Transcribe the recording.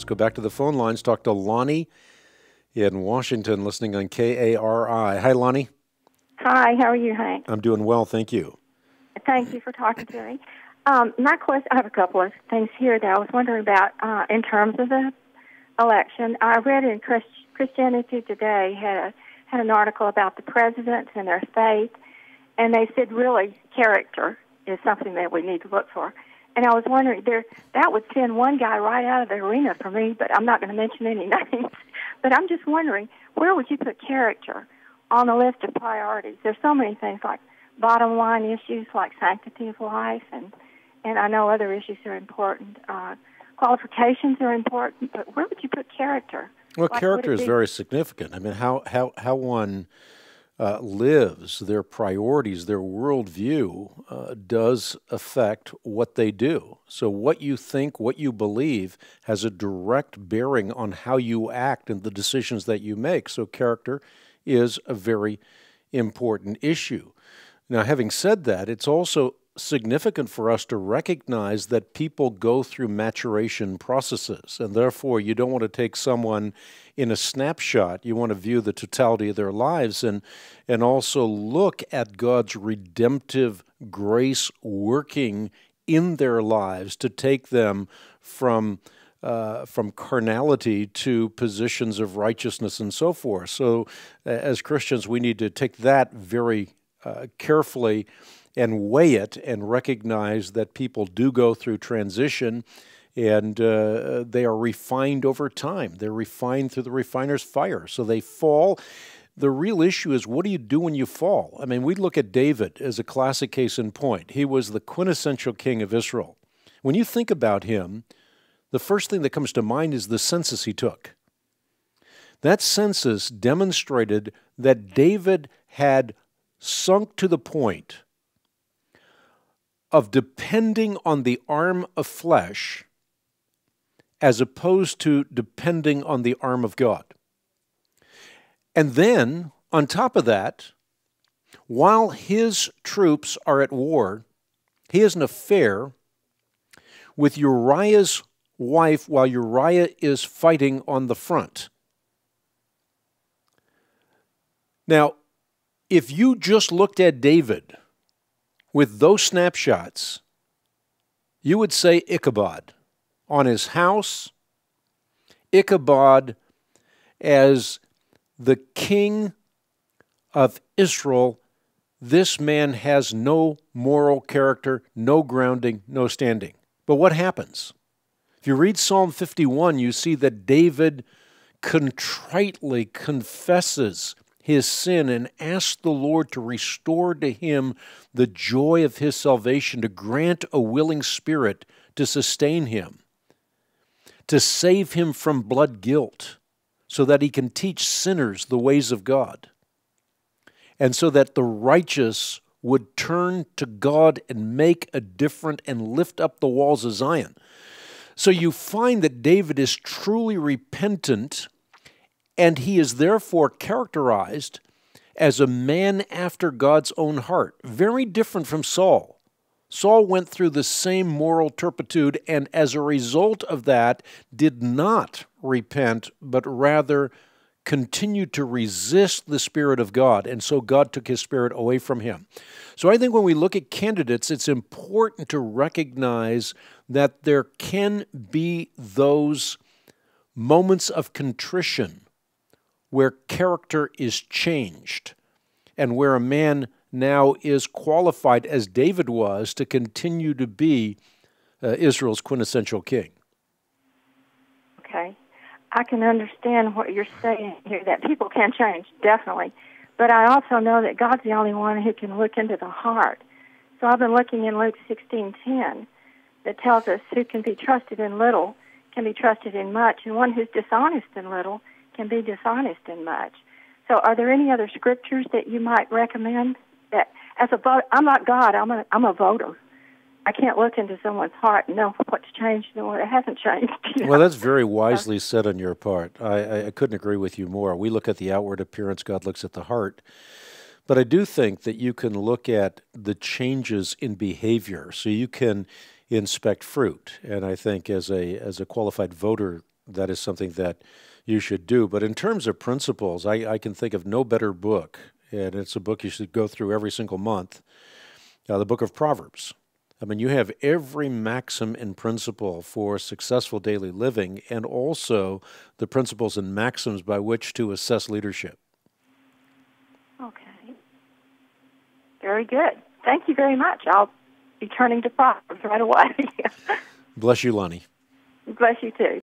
Let's go back to the phone lines. Talk to Lonnie in Washington, listening on KARI. Hi, Lonnie. Hi, how are you, Hank? I'm doing well, thank you. Thank you for talking to me. My question, I have a couple of things here that I was wondering about in terms of the election. I read in Christianity Today had an article about the presidents and their faith, and they said really character is something that we need to look for. And I was wondering, that would send one guy right out of the arena for me, but I'm not going to mention any names. But I'm just wondering, where would you put character on the list of priorities? There's so many things like bottom line issues like sanctity of life, and I know other issues are important. Qualifications are important, but where would you put character? Well, character is very significant. I mean, how one lives, their priorities, their worldview does affect what they do. So what you think, what you believe has a direct bearing on how you act and the decisions that you make. So character is a very important issue. Now, having said that, it's also significant for us to recognize that people go through maturation processes, and therefore you don't want to take someone in a snapshot. You want to view the totality of their lives and also look at God's redemptive grace working in their lives to take them from carnality to positions of righteousness and so forth. So as Christians, we need to take that very carefully and weigh it and recognize that people do go through transition, and they are refined over time. They're refined through the refiner's fire. So they fall. The real issue is, what do you do when you fall? I mean, we look at David as a classic case in point. He was the quintessential king of Israel. When you think about him, the first thing that comes to mind is the census he took. That census demonstrated that David had sunk to the point of depending on the arm of flesh as opposed to depending on the arm of God. And then, on top of that, while his troops are at war, he has an affair with Uriah's wife while Uriah is fighting on the front. Now, if you just looked at David with those snapshots, you would say Ichabod on his house, Ichabod as the king of Israel. This man has no moral character, no grounding, no standing. But what happens? If you read Psalm 51, you see that David contritely confesses his sin and asks the Lord to restore to him the joy of his salvation, to grant a willing spirit to sustain him, to save him from blood guilt, so that he can teach sinners the ways of God, and so that the righteous would turn to God and make a difference and lift up the walls of Zion. So you find that David is truly repentant, and he is therefore characterized as a man after God's own heart. Very different from Saul. Saul went through the same moral turpitude, and as a result of that, did not repent, but rather continued to resist the Spirit of God, and so God took His Spirit away from him. So I think when we look at candidates, it's important to recognize that there can be those moments of contrition where character is changed and where a man now is qualified, as David was, to continue to be Israel's quintessential king. Okay. I can understand what you're saying here, that people can change, definitely. But I also know that God's the only one who can look into the heart. So I've been looking in Luke 16:10 that tells us who can be trusted in little can be trusted in much, and one who's dishonest in little can be dishonest in much. So are there any other scriptures that you might recommend? That as a vote, I'm not God, I'm a voter. I can't look into someone's heart and know what's changed and what hasn't changed. Well, that's very wisely said on your part. I couldn't agree with you more. We look at the outward appearance, God looks at the heart. But I do think that you can look at the changes in behavior, so you can inspect fruit. And I think as a qualified voter, that is something that you should do. But in terms of principles, I can think of no better book, and it's a book you should go through every single month, the book of Proverbs. I mean, you have every maxim and principle for successful daily living, and also the principles and maxims by which to assess leadership. Okay. Very good. Thank you very much. I'll be turning to Proverbs right away. Bless you, Lonnie. Bless you too.